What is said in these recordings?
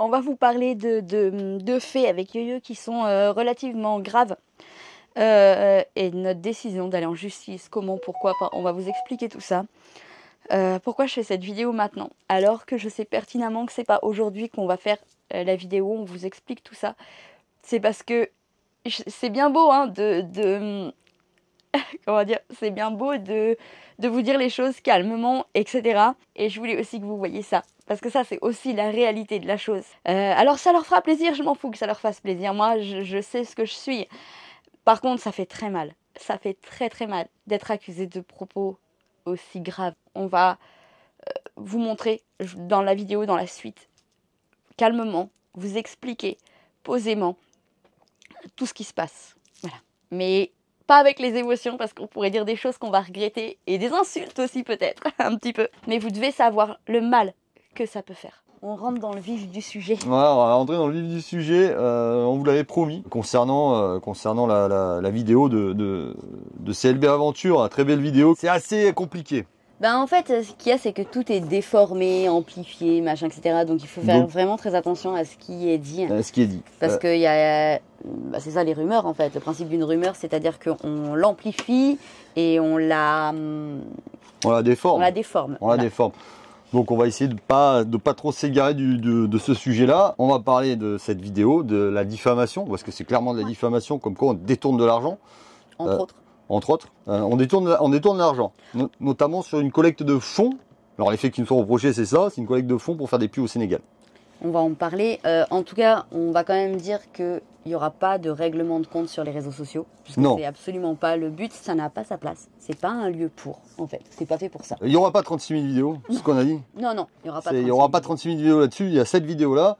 on va vous parler de faits avec Yo-Yo qui sont relativement graves. Et notre décision d'aller en justice, comment, pourquoi, enfin, on va vous expliquer tout ça. Pourquoi je fais cette vidéo maintenant, alors que je sais pertinemment que c'est pas aujourd'hui qu'on va faire la vidéo, on vous explique tout ça. C'est parce que c'est bien beau hein, comment dire, c'est bien beau de vous dire les choses calmement, etc. Et je voulais aussi que vous voyiez ça. Parce que ça, c'est aussi la réalité de la chose. Alors, ça leur fera plaisir, je m'en fous que ça leur fasse plaisir. Moi, je sais ce que je suis. Par contre, ça fait très mal. Ça fait très très mal d'être accusé de propos aussi graves. On va vous montrer dans la vidéo, dans la suite, calmement, vous expliquer posément tout ce qui se passe. Voilà. Mais pas avec les émotions, parce qu'on pourrait dire des choses qu'on va regretter, et des insultes aussi peut-être, un petit peu. Mais vous devez savoir le mal que ça peut faire. On rentre dans le vif du sujet. Voilà, on va rentrer dans le vif du sujet, on vous l'avait promis, concernant la vidéo de CLB Aventure, très belle vidéo. C'est assez compliqué. Ben en fait, ce qu'il y a, c'est que tout est déformé, amplifié, machin, etc. Donc il faut faire vraiment très attention à ce qui est dit. Ce qui est dit. Parce que y a, c'est ça les rumeurs en fait. Le principe d'une rumeur, c'est-à-dire qu'on l'amplifie et on la déforme. On la déforme. On la déforme. Donc on va essayer de pas trop s'égarer de ce sujet-là. On va parler de cette vidéo, de la diffamation, parce que c'est clairement de la diffamation, comme quoi on détourne de l'argent. Entre autres, on détourne l'argent, notamment sur une collecte de fonds. Alors les faits qui nous sont reprochés, c'est ça, c'est une collecte de fonds pour faire des puits au Sénégal. On va en parler. En tout cas, on va quand même dire qu'il n'y aura pas de règlement de compte sur les réseaux sociaux. Non. C'est absolument pas le but, ça n'a pas sa place. C'est pas un lieu pour, en fait. C'est pas fait pour ça. Il n'y aura pas 36 000 vidéos, c'est ce qu'on a dit. Non, non, il n'y aura pas 36 000. Il n'y aura pas 36 000 vidéos là-dessus, il y a cette vidéo-là.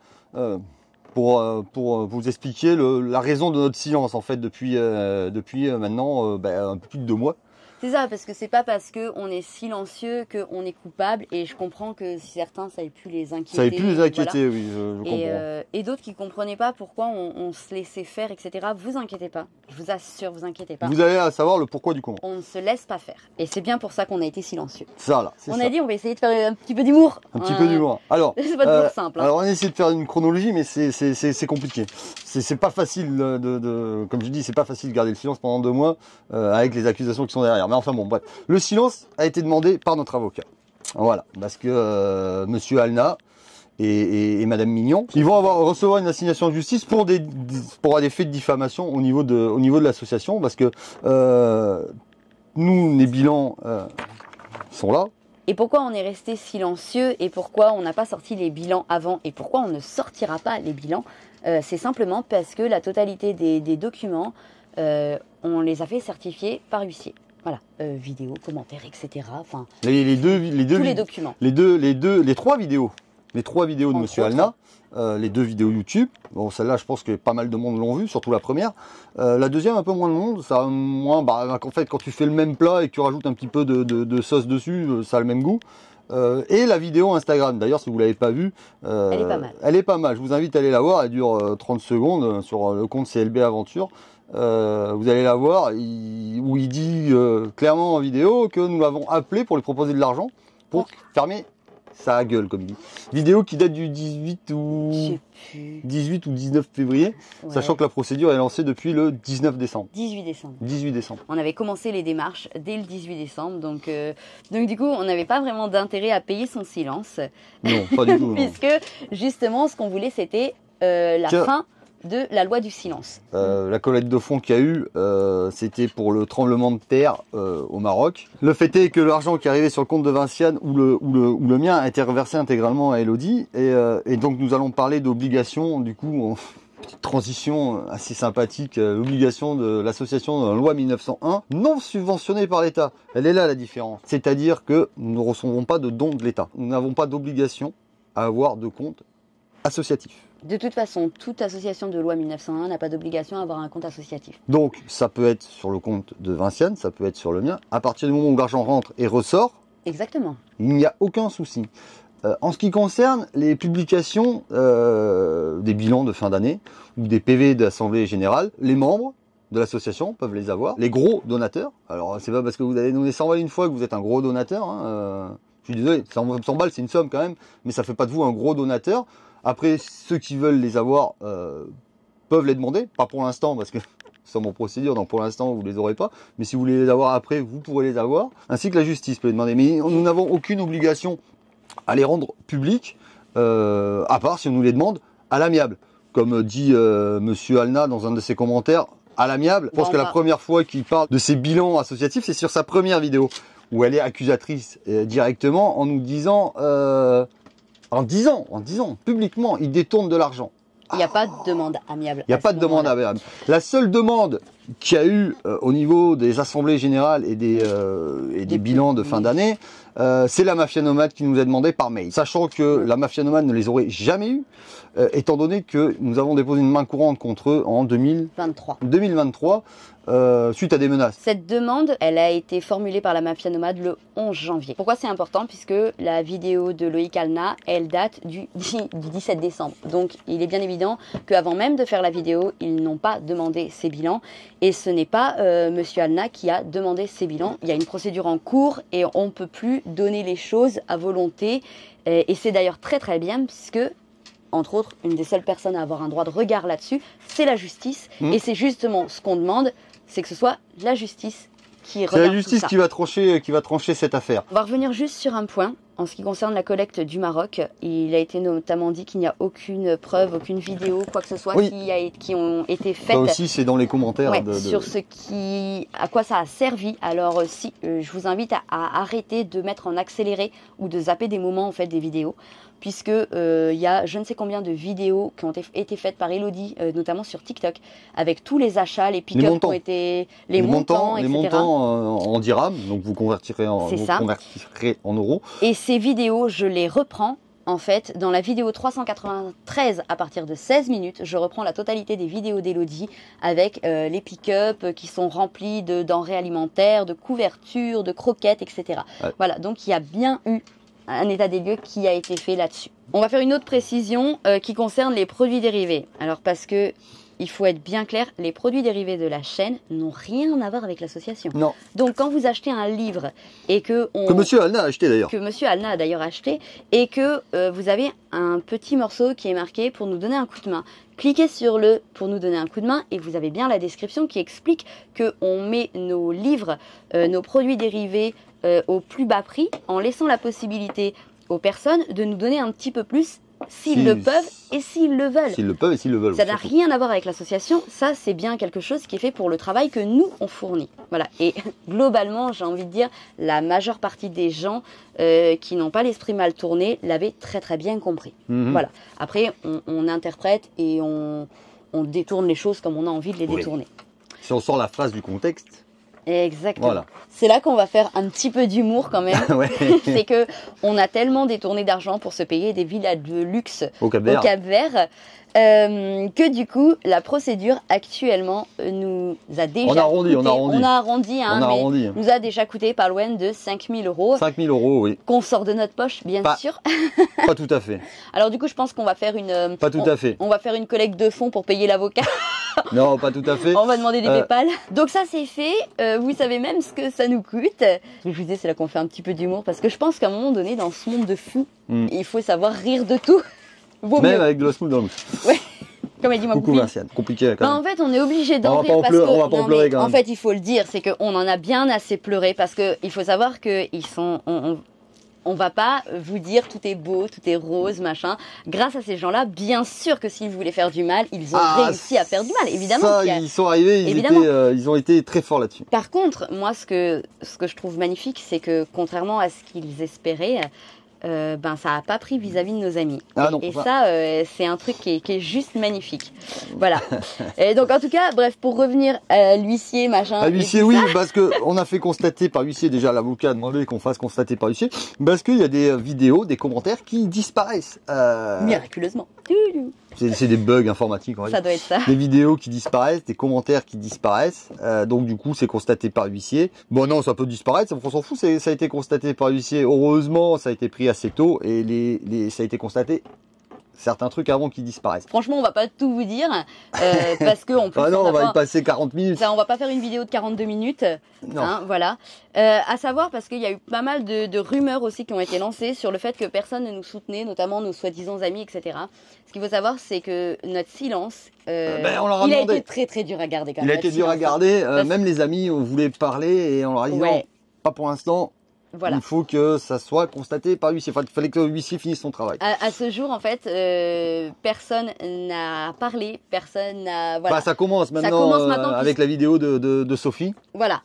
Pour vous expliquer la raison de notre silence en fait depuis maintenant un peu plus de 2 mois. C'est ça, parce que c'est pas parce qu'on est silencieux qu'on est coupable, et je comprends que certains ça ait pu les inquiéter. Ça ait pu les inquiéter, voilà. Oui, je comprends. Et d'autres qui comprenaient pas pourquoi on se laissait faire, etc. Vous inquiétez pas, je vous assure, vous inquiétez pas. Vous allez à savoir le pourquoi du comment. On ne se laisse pas faire, et c'est bien pour ça qu'on a été silencieux. Ça là, on a dit on va essayer de faire un petit peu d'humour. Un petit peu d'humour. Alors, c'est pas toujours simple. Hein. Alors on a essayé de faire une chronologie, mais c'est compliqué. C'est pas facile comme je dis, c'est pas facile de garder le silence pendant 2 mois avec les accusations qui sont derrière. Mais enfin bon, bref. Le silence a été demandé par notre avocat. Voilà, parce que Monsieur Alna et Madame Mignon, ils vont recevoir une assignation de justice pour des faits de diffamation au niveau de l'association, parce que nous, les bilans sont là. Et pourquoi on est resté silencieux, et pourquoi on n'a pas sorti les bilans avant, et pourquoi on ne sortira pas les bilans, c'est simplement parce que la totalité des documents, on les a fait certifier par huissier. Voilà, vidéos, commentaires, etc. Enfin, tous les documents. Les 3 vidéos. Les 3 vidéos de Monsieur Alna, les 2 vidéos YouTube. Bon, celle-là, je pense que pas mal de monde l'ont vue, surtout la première. La deuxième, un peu moins de monde. Ça, moins, en fait, quand tu fais le même plat et que tu rajoutes un petit peu de sauce dessus, ça a le même goût. Et la vidéo Instagram, d'ailleurs, si vous ne l'avez pas vue, elle est pas mal. Elle est pas mal. Je vous invite à aller la voir. Elle dure 30 secondes sur le compte CLB Aventure. Vous allez la voir, où il dit clairement en vidéo que nous l'avons appelé pour lui proposer de l'argent pour fermer sa gueule, comme il dit. Vidéo qui date du 18 ou 19 février, ouais. Sachant que la procédure est lancée depuis le 19 décembre. 18 décembre. 18 décembre. On avait commencé les démarches dès le 18 décembre, donc du coup, on n'avait pas vraiment d'intérêt à payer son silence. Non, pas du tout. Puisque, justement, ce qu'on voulait, c'était la fin de la loi du silence. La collecte de fonds qu'il y a eu, c'était pour le tremblement de terre au Maroc. Le fait est que l'argent qui arrivait sur le compte de Vinciane ou le mien a été reversé intégralement à Elodie. Et donc nous allons parler d'obligation, du coup, petite transition assez sympathique, l'obligation de l'association de la loi 1901 non subventionnée par l'État. Elle est là la différence. C'est-à-dire que nous ne recevons pas de dons de l'État. Nous n'avons pas d'obligation à avoir de compte associatif. De toute façon, toute association de loi 1901 n'a pas d'obligation à avoir un compte associatif. Donc, ça peut être sur le compte de Vinciane, ça peut être sur le mien. À partir du moment où l'argent rentre et ressort, exactement, il n'y a aucun souci. En ce qui concerne les publications des bilans de fin d'année ou des PV d'Assemblée Générale, les membres de l'association peuvent les avoir. Les gros donateurs, alors c'est pas parce que vous avez donné 100 balles une fois que vous êtes un gros donateur. Je suis désolé, 100 balles c'est une somme quand même, mais ça fait pas de vous un gros donateur. Après, ceux qui veulent les avoir peuvent les demander, pas pour l'instant parce que c'est mon procédure, donc pour l'instant vous les aurez pas. Mais si vous voulez les avoir après, vous pourrez les avoir. Ainsi que la justice peut les demander. Mais nous n'avons aucune obligation à les rendre publics, à part si on nous les demande à l'amiable. Comme dit Monsieur Alna dans un de ses commentaires, à l'amiable. Je pense que la première fois qu'il parle de ses bilans associatifs, c'est sur sa première vidéo où elle est accusatrice directement en nous disant, en disant publiquement, il détourne de l'argent. Il n'y a pas de demande amiable. Il n'y a pas de demande amiable. La seule demande qu'il y a eu au niveau des assemblées générales et des bilans de fin d'année, c'est la Mafia Nomade qui nous a demandé par mail. Sachant que la Mafia Nomade ne les aurait jamais eu, étant donné que nous avons déposé une main courante contre eux en 2023 suite à des menaces. Cette demande, elle a été formulée par la Mafia Nomade le 11 janvier. Pourquoi c'est important? Puisque la vidéo de Loïc Alna, elle date du 17 décembre. Donc il est bien évident qu'avant même de faire la vidéo, ils n'ont pas demandé ces bilans. Et ce n'est pas Monsieur Alna qui a demandé ces bilans. Il y a une procédure en cours et on ne peut plus donner les choses à volonté. Et c'est d'ailleurs très très bien puisque, entre autres, une des seules personnes à avoir un droit de regard là-dessus, c'est la justice. Et c'est justement ce qu'on demande, c'est que ce soit la justice qui regarde. C'est la justice qui va trancher cette affaire. On va revenir juste sur un point. En ce qui concerne la collecte du Maroc, il a été notamment dit qu'il n'y a aucune preuve, aucune vidéo, quoi que ce soit qui ont été faites. Ça aussi, c'est dans les commentaires. Sur à quoi ça a servi. Alors si, je vous invite à arrêter de mettre en accéléré ou de zapper des moments en fait des vidéos, puisque il y a je ne sais combien de vidéos qui ont été faites par Elodie, notamment sur TikTok, avec tous les achats, les pick-up qui ont été, les montants, etc. Les montants en dirhams, donc vous convertirez en euros. Et ces vidéos, je les reprends. En fait, dans la vidéo 393, à partir de 16 minutes, je reprends la totalité des vidéos d'Elodie avec les pick-up qui sont remplis de denrées alimentaires, de couvertures, de croquettes, etc. Ouais. Voilà, donc il y a bien eu un état des lieux qui a été fait là-dessus. On va faire une autre précision qui concerne les produits dérivés. Alors parce que il faut être bien clair, les produits dérivés de la chaîne n'ont rien à voir avec l'association. Non. Donc quand vous achetez un livre et que Monsieur Alna a acheté d'ailleurs. Que Monsieur Alna a d'ailleurs acheté et que vous avez un petit morceau qui est marqué pour nous donner un coup de main. Cliquez sur le pour nous donner un coup de main et vous avez bien la description qui explique qu'on met nos livres, nos produits dérivés au plus bas prix en laissant la possibilité aux personnes de nous donner un petit peu plus s'ils le peuvent et s'ils le veulent. S'ils le peuvent et s'ils le veulent. Ça n'a rien à voir avec l'association, ça c'est bien quelque chose qui est fait pour le travail que nous on fournit. Voilà. Et globalement, j'ai envie de dire, la majeure partie des gens qui n'ont pas l'esprit mal tourné l'avaient très très bien compris. Voilà. Après, on interprète et on détourne les choses comme on a envie de les détourner. Si on sort la phrase du contexte. Exactement. Voilà. C'est là qu'on va faire un petit peu d'humour quand même. C'est que on a tellement détourné d'argent pour se payer des villas de luxe au Cap-Vert que du coup la procédure actuellement nous a déjà on a arrondi, nous a déjà coûté pas loin de 5 000 euros. 5 000 euros, oui. Qu'on sort de notre poche, bien sûr. Pas tout à fait. Alors du coup, je pense qu'on va faire on va faire une collecte de fonds pour payer l'avocat. Non, pas tout à fait. On va demander des PayPal. Donc ça, c'est fait. Vous savez même ce que ça nous coûte. Je vous dis, c'est là qu'on fait un petit peu d'humour parce que je pense qu'à un moment donné, dans ce monde de fous, il faut savoir rire de tout. Même avec de la smooth dans le mouche. Ouais. Comme elle dit, coucou Martiane, compliqué quand même. En fait, on est obligé d'en rire parce que on va pas en pleurer quand même. En fait, il faut le dire, c'est qu'on en a bien assez pleuré parce que il faut savoir que ils sont on va pas vous dire tout est beau, tout est rose, machin. Grâce à ces gens-là, bien sûr que s'ils voulaient faire du mal, ils ont réussi à faire du mal. Évidemment. Ça, ils sont arrivés, ils ont été très forts là-dessus. Par contre, moi, ce que je trouve magnifique, c'est que contrairement à ce qu'ils espéraient, ça n'a pas pris vis-à-vis de nos amis. Ça, c'est un truc qui est juste magnifique. Voilà. Et donc, en tout cas, bref, pour revenir à l'huissier, machin. À l'huissier, oui, parce qu'on a fait constater par l'huissier, déjà l'avocat a demandé qu'on fasse constater par l'huissier, parce qu'il y a des vidéos, des commentaires qui disparaissent. Miraculeusement. C'est des bugs informatiques, on va dire. Ça doit être ça. Des vidéos qui disparaissent, des commentaires qui disparaissent. Donc du coup, c'est constaté par l'huissier. Bon non, ça peut disparaître, on s'en fout. Ça a été constaté par l'huissier. Heureusement, ça a été pris assez tôt et ça a été constaté certains trucs avant qu'ils disparaissent. Franchement, on va pas tout vous dire parce que en plus, Ah non, on va y passer 40 minutes. Ça, on va pas faire une vidéo de 42 minutes. Non. Hein, voilà. À savoir parce qu'il y a eu pas mal de rumeurs aussi qui ont été lancées sur le fait que personne ne nous soutenait, notamment nos soi-disant amis, etc. Ce qu'il faut savoir, c'est que notre silence, on il a été très très dur à garder quand même. Il a été dur à garder. Même les amis, on voulait parler et on leur a dit non, pas pour l'instant. Voilà. Il faut que ça soit constaté par l'huissier. Enfin, il fallait que l'huissier finisse son travail. À ce jour, en fait, personne n'a parlé, personne n'a... Voilà. Bah, ça commence maintenant, avec la vidéo de Sophie. Voilà.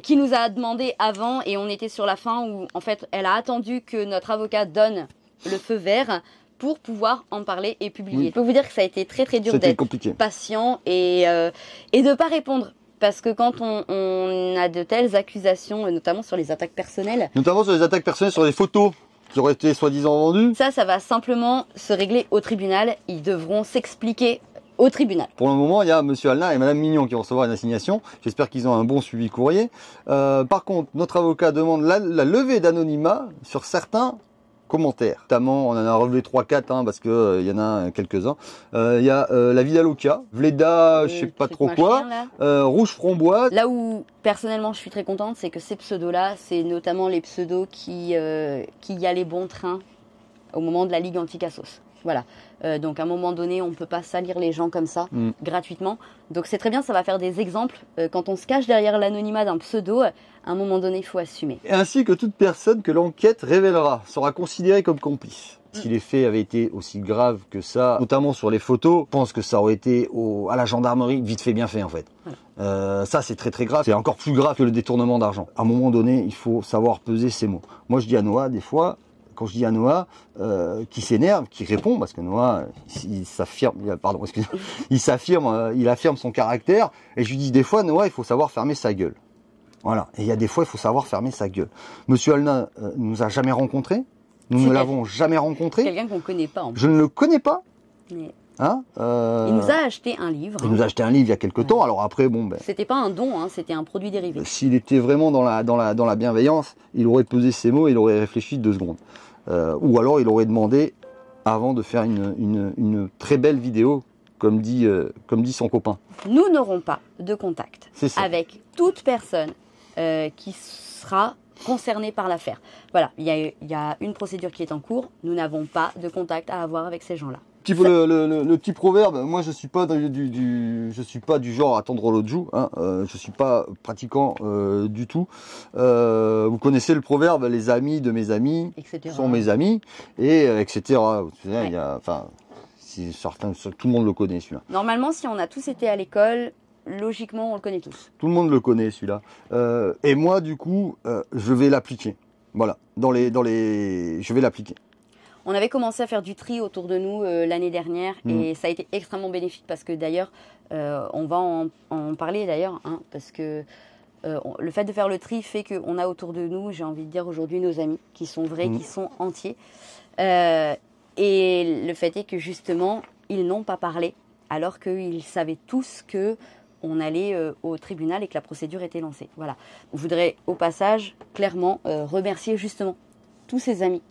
Qui nous a demandé avant, et on était sur la fin où, en fait, elle a attendu que notre avocat donne le feu vert pour pouvoir en parler et publier. Oui. Je peux vous dire que ça a été très très dur d'être patient et de pas répondre. Parce que quand on a de telles accusations, notamment sur les attaques personnelles... Notamment sur les attaques personnelles, sur les photos qui auraient été soi-disant vendues. Ça va simplement se régler au tribunal. Ils devront s'expliquer au tribunal. Pour le moment, il y a M. Alna et Mme Mignon qui vont recevoir une assignation. J'espère qu'ils ont un bon suivi courrier. Par contre, notre avocat demande la levée d'anonymat sur certains commentaires. Notamment, on en a relevé 3-4 parce que y en a quelques-uns. Il y a la Vida Loca, Vleda, je sais pas trop quoi, Rouge Framboise. Là où personnellement je suis très contente, c'est que ces pseudos-là, c'est notamment les pseudos qui y a les bons trains au moment de la Ligue anti-cassos. Voilà. Donc à un moment donné, on ne peut pas salir les gens comme ça, gratuitement. Donc c'est très bien, ça va faire des exemples. Quand on se cache derrière l'anonymat d'un pseudo, à un moment donné, il faut assumer. Ainsi que toute personne que l'enquête révélera sera considérée comme complice. Si les faits avaient été aussi graves que ça, notamment sur les photos, je pense que ça aurait été à la gendarmerie vite fait, bien fait en fait. Voilà. Ça c'est très très grave, c'est encore plus grave que le détournement d'argent. À un moment donné, il faut savoir peser ses mots. Moi je dis à Noah des fois, quand je dis à Noah qui s'énerve, qui répond, parce que Noah, il affirme son caractère, et je lui dis des fois, Noah, il faut savoir fermer sa gueule. Voilà. Et il y a des fois, il faut savoir fermer sa gueule. Monsieur Alna nous a jamais rencontrés, nous ne l'avons jamais rencontré. Quelqu'un qu'on ne connaît pas. En plus. Je ne le connais pas. Mais... Hein il nous a acheté un livre. Il nous a acheté un livre il y a quelques temps. Alors après, bon, c'était pas un don, c'était un produit dérivé. S'il était vraiment dans la bienveillance, il aurait pesé ses mots, il aurait réfléchi 2 secondes. Ou alors il aurait demandé avant de faire une très belle vidéo, comme dit son copain. Nous n'aurons pas de contact avec toute personne qui sera concernée par l'affaire. Voilà, il y a une procédure qui est en cours. Nous n'avons pas de contact à avoir avec ces gens-là. Le petit proverbe, moi je suis pas du genre à tendre l'autre joue, je suis pas pratiquant du tout. Vous connaissez le proverbe, les amis de mes amis sont mes amis, et etc. Il y a, tout le monde le connaît celui-là. Normalement, si on a tous été à l'école, logiquement on le connaît tous. Tout le monde le connaît celui-là. Et moi du coup, je vais l'appliquer. Voilà, je vais l'appliquer. On avait commencé à faire du tri autour de nous l'année dernière et ça a été extrêmement bénéfique parce que d'ailleurs, on va en parler d'ailleurs, parce que le fait de faire le tri fait qu'on a autour de nous, j'ai envie de dire aujourd'hui, nos amis qui sont vrais, qui sont entiers. Et le fait est que justement, ils n'ont pas parlé alors qu'ils savaient tous qu'on allait au tribunal et que la procédure était lancée. Voilà. On voudrait au passage clairement remercier justement tous ces amis.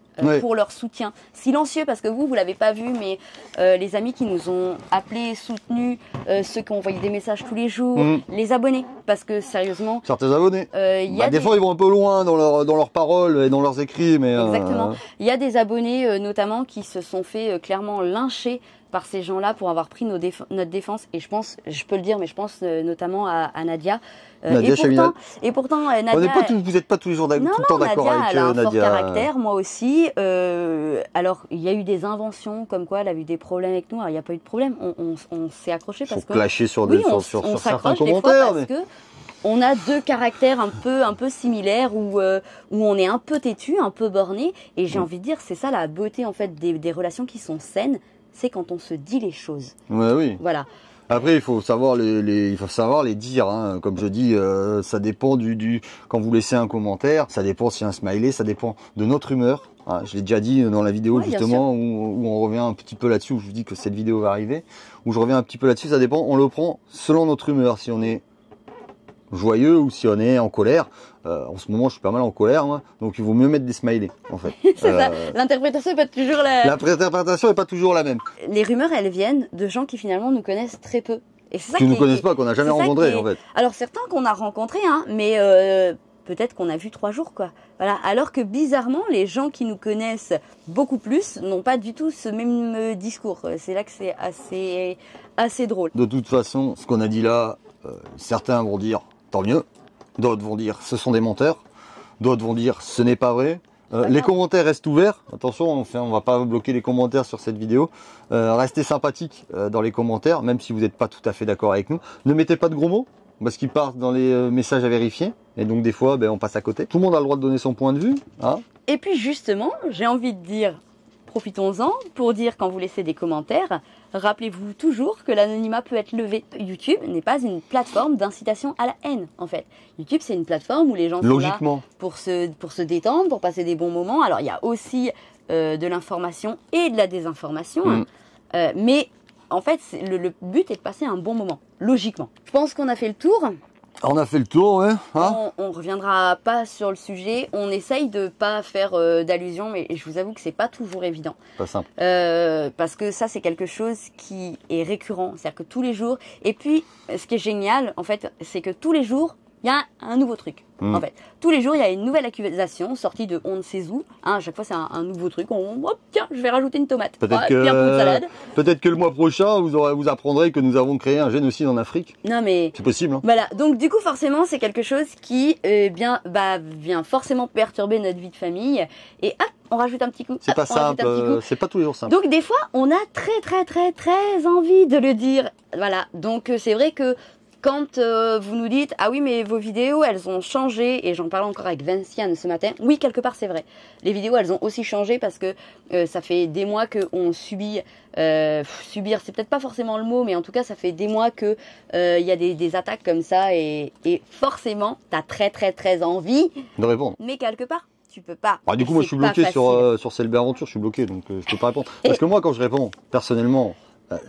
Pour leur soutien silencieux, parce que vous l'avez pas vu, mais les amis qui nous ont appelés, soutenus, ceux qui ont envoyé des messages tous les jours, les abonnés, parce que sérieusement... Certains abonnés. Des fois, ils vont un peu loin dans leurs paroles et dans leurs écrits, mais... Exactement. Il y a des abonnés, notamment, qui se sont fait clairement lyncher par ces gens-là pour avoir pris notre défense. Et je pense, je peux le dire, mais je pense notamment à Nadia. Et pourtant, Nadia... vous n'êtes pas tout le temps d'accord avec Nadia. Elle a un fort caractère, moi aussi. Alors, il y a eu des inventions comme quoi elle a eu des problèmes avec nous. Alors, il n'y a pas eu de problème. On s'est accroché parce que... clasher sur certains commentaires. Parce que on a 2 caractères un peu similaires où on est un peu têtu, un peu borné. Et j'ai envie de dire, c'est ça la beauté en fait des relations qui sont saines. C'est quand on se dit les choses. Ouais, oui. Voilà. Après, il faut savoir les dire. Comme je dis, ça dépend quand vous laissez un commentaire, ça dépend si un smiley, ça dépend de notre humeur. Je l'ai déjà dit dans la vidéo justement où on revient un petit peu là-dessus, où je vous dis que cette vidéo va arriver, où je reviens un petit peu là-dessus. Ça dépend, on le prend selon notre humeur. Si on est joyeux ou si on est en colère. En ce moment, je suis pas mal en colère, moi, donc il vaut mieux mettre des smileys, en fait. C'est ça, l'interprétation n'est pas toujours L'interprétation est pas toujours la même. Les rumeurs, elles viennent de gens qui finalement nous connaissent très peu. Et c'est ça Qui ne nous connaissent pas, qu'on n'a jamais rencontrés, en fait. Alors certains qu'on a rencontrés, hein, mais peut-être qu'on a vu 3 jours, quoi. Voilà. Alors que bizarrement, les gens qui nous connaissent beaucoup plus n'ont pas du tout ce même discours. C'est là que c'est assez drôle. De toute façon, ce qu'on a dit là, certains vont dire tant mieux, d'autres vont dire ce sont des menteurs, d'autres vont dire ce n'est pas vrai. Les commentaires restent ouverts. Attention, on va pas bloquer les commentaires sur cette vidéo. Restez sympathiques dans les commentaires, même si vous n'êtes pas tout à fait d'accord avec nous. Ne mettez pas de gros mots, parce qu'ils partent dans les messages à vérifier. Et donc des fois, on passe à côté. Tout le monde a le droit de donner son point de vue. Hein. Et puis justement, j'ai envie de dire, profitons-en pour dire quand vous laissez des commentaires, rappelez-vous toujours que l'anonymat peut être levé. YouTube n'est pas une plateforme d'incitation à la haine, en fait. YouTube, c'est une plateforme où les gens sont là pour se détendre, pour passer des bons moments. Alors, il y a aussi de l'information et de la désinformation. Mais en fait, le but est de passer un bon moment, logiquement. Je pense qu'on a fait le tour. On a fait le tour, ouais. Hein, on reviendra pas sur le sujet. On essaye de pas faire d'allusion, mais je vous avoue que c'est pas toujours évident. Pas simple. Parce que ça, c'est quelque chose qui est récurrent. C'est-à-dire que tous les jours. Et puis, ce qui est génial, en fait, c'est que tous les jours, il y a un nouveau truc. En fait, tous les jours, il y a une nouvelle accusation sortie de on ne sait où. Hein, à chaque fois, c'est un nouveau truc. Tiens, je vais rajouter une tomate. Peut-être puis un peu de salade. Peut-être que le mois prochain, vous apprendrez que nous avons créé un génocide en Afrique. Non, mais c'est possible. Hein. Voilà. Donc, du coup, forcément, c'est quelque chose qui vient forcément perturber notre vie de famille. Et hop, on rajoute un petit coup. C'est pas simple. C'est pas tous les jours simple. Donc, des fois, on a très envie de le dire. Voilà. Donc, c'est vrai que quand vous nous dites « Ah oui, mais vos vidéos, elles ont changé », et j'en parlais encore avec Vinciane ce matin, oui, quelque part, c'est vrai. Les vidéos, elles ont aussi changé parce que ça fait des mois qu'on subit, subir, c'est peut-être pas forcément le mot, mais en tout cas, ça fait des mois que y a des attaques comme ça, et forcément, t'as très envie de répondre. Mais quelque part, tu peux pas. Du coup, moi, je suis bloqué sur Célibataire Aventure, je suis bloqué, donc je peux pas répondre. Parce que moi, quand je réponds, personnellement,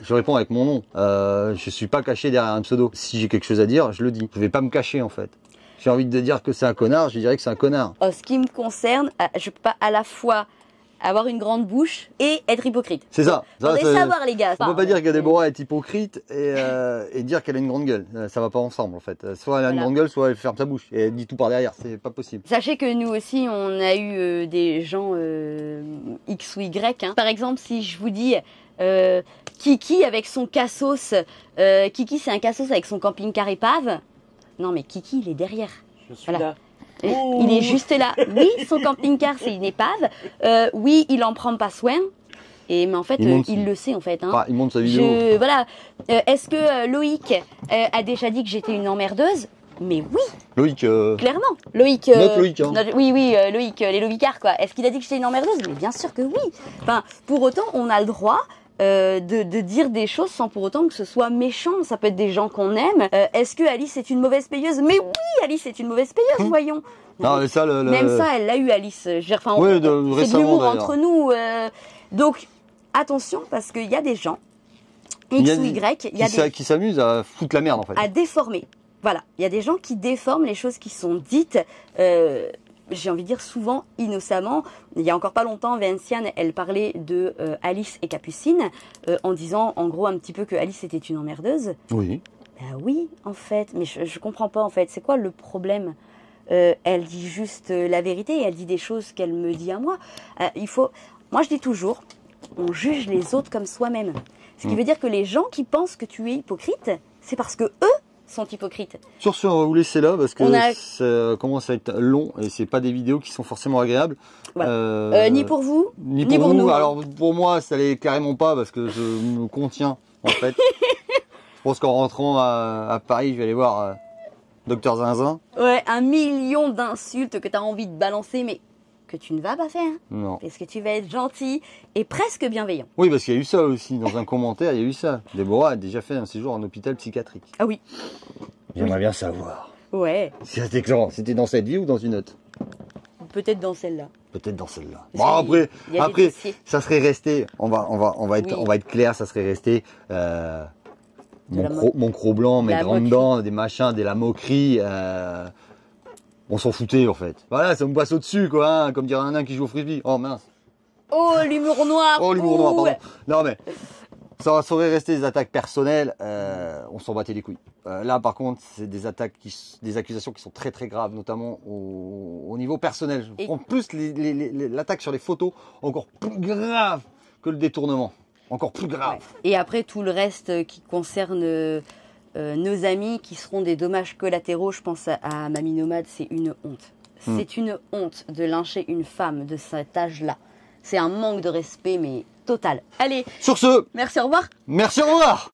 je réponds avec mon nom. Je suis pas caché derrière un pseudo. Si j'ai quelque chose à dire, je le dis. Je vais pas me cacher en fait. J'ai envie de dire que c'est un connard, je dirais que c'est un connard. En ce qui me concerne, je peux pas à la fois avoir une grande bouche et être hypocrite. C'est ça. Faut savoir les gars. On peut pas dire que Déborah est hypocrite et dire qu'elle a une grande gueule. Ça va pas ensemble en fait. Soit elle a une grande gueule, soit elle ferme sa bouche et elle dit tout par derrière. C'est pas possible. Sachez que nous aussi, on a eu des gens X ou Y. Hein. Par exemple, si je vous dis Kiki avec son cassos, Kiki c'est un cassos avec son camping-car épave. Non mais Kiki il est derrière. Je suis là. Il est juste là. Oui, son camping-car c'est une épave. Oui, il en prend pas soin. Mais en fait, il le sait en fait. Hein. Il monte sa vidéo. Voilà. Est-ce que Loïc a déjà dit que j'étais une emmerdeuse? Mais oui. Loïc. Clairement. Loïc. Notre Loïc. Hein. Oui, Loïc, les Loïcards quoi. Est-ce qu'il a dit que j'étais une emmerdeuse? Mais bien sûr que oui. Enfin, pour autant, on a le droit. De dire des choses sans pour autant que ce soit méchant. Ça peut être des gens qu'on aime. Est-ce que Alice est une mauvaise payeuse? Mais oui, Alice est une mauvaise payeuse, voyons. Non, mais ça, Même ça, elle l'a eu, Alice. Je veux dire, enfin, oui, c'est de l'humour entre nous. Donc, attention, parce qu'il y a des gens, X ou Y, qui s'amusent à foutre la merde, en fait. À déformer. Voilà. Il y a des gens qui déforment les choses qui sont dites. J'ai envie de dire souvent innocemment. Il y a encore pas longtemps, Vinciane, elle parlait de Alice et Capucine en disant en gros un petit peu que Alice était une emmerdeuse. Oui. Ben oui, en fait, mais je comprends pas en fait. C'est quoi le problème? Elle dit juste la vérité et elle dit des choses qu'elle me dit à moi. Moi je dis toujours, on juge les autres comme soi-même. Ce qui veut dire que les gens qui pensent que tu es hypocrite, c'est parce que eux sont hypocrites. Sur ce, on va vous laisser là parce que ça commence à être long et c'est pas des vidéos qui sont forcément agréables. Voilà. Ni pour vous, ni pour nous. Alors pour moi, ça l'est carrément pas parce que je me contiens en fait. Je pense qu'en rentrant à Paris, je vais aller voir Docteur Zinzin. Ouais, 1 million d'insultes que tu as envie de balancer, mais que tu ne vas pas faire. Non. Parce que tu vas être gentil et presque bienveillant. Oui, parce qu'il y a eu ça aussi. Dans un commentaire, il y a eu ça. Déborah a déjà fait un séjour en hôpital psychiatrique. Ah oui. J'aimerais bien savoir. Ouais. C'était dans cette vie ou dans une autre? Peut-être dans celle-là. Peut-être dans celle-là. Bon, après, ça serait resté. On va être clair, ça serait resté Mon croc blanc, mes la grandes moquerie. dents, des machins, des la moquerie. On s'en foutait en fait. Voilà, ça me passe au-dessus quoi, hein, comme dirait un nain qui joue au frisbee. Oh mince. Oh, l'humour noir. Oh l'humour noir, ouh. pardon. Non mais, ça aurait resté des attaques personnelles, on s'en battait les couilles. Là par contre, c'est des accusations qui sont très très graves, notamment au niveau personnel. Je prends plus l'attaque sur les photos, encore plus grave que le détournement. Encore plus grave. Ouais. Et après, tout le reste qui concerne nos amis qui seront des dommages collatéraux, je pense à Mamie Nomade, c'est une honte. C'est une honte de lyncher une femme de cet âge-là. C'est un manque de respect, mais total. Allez, Sur ce, merci, au revoir. merci, au revoir.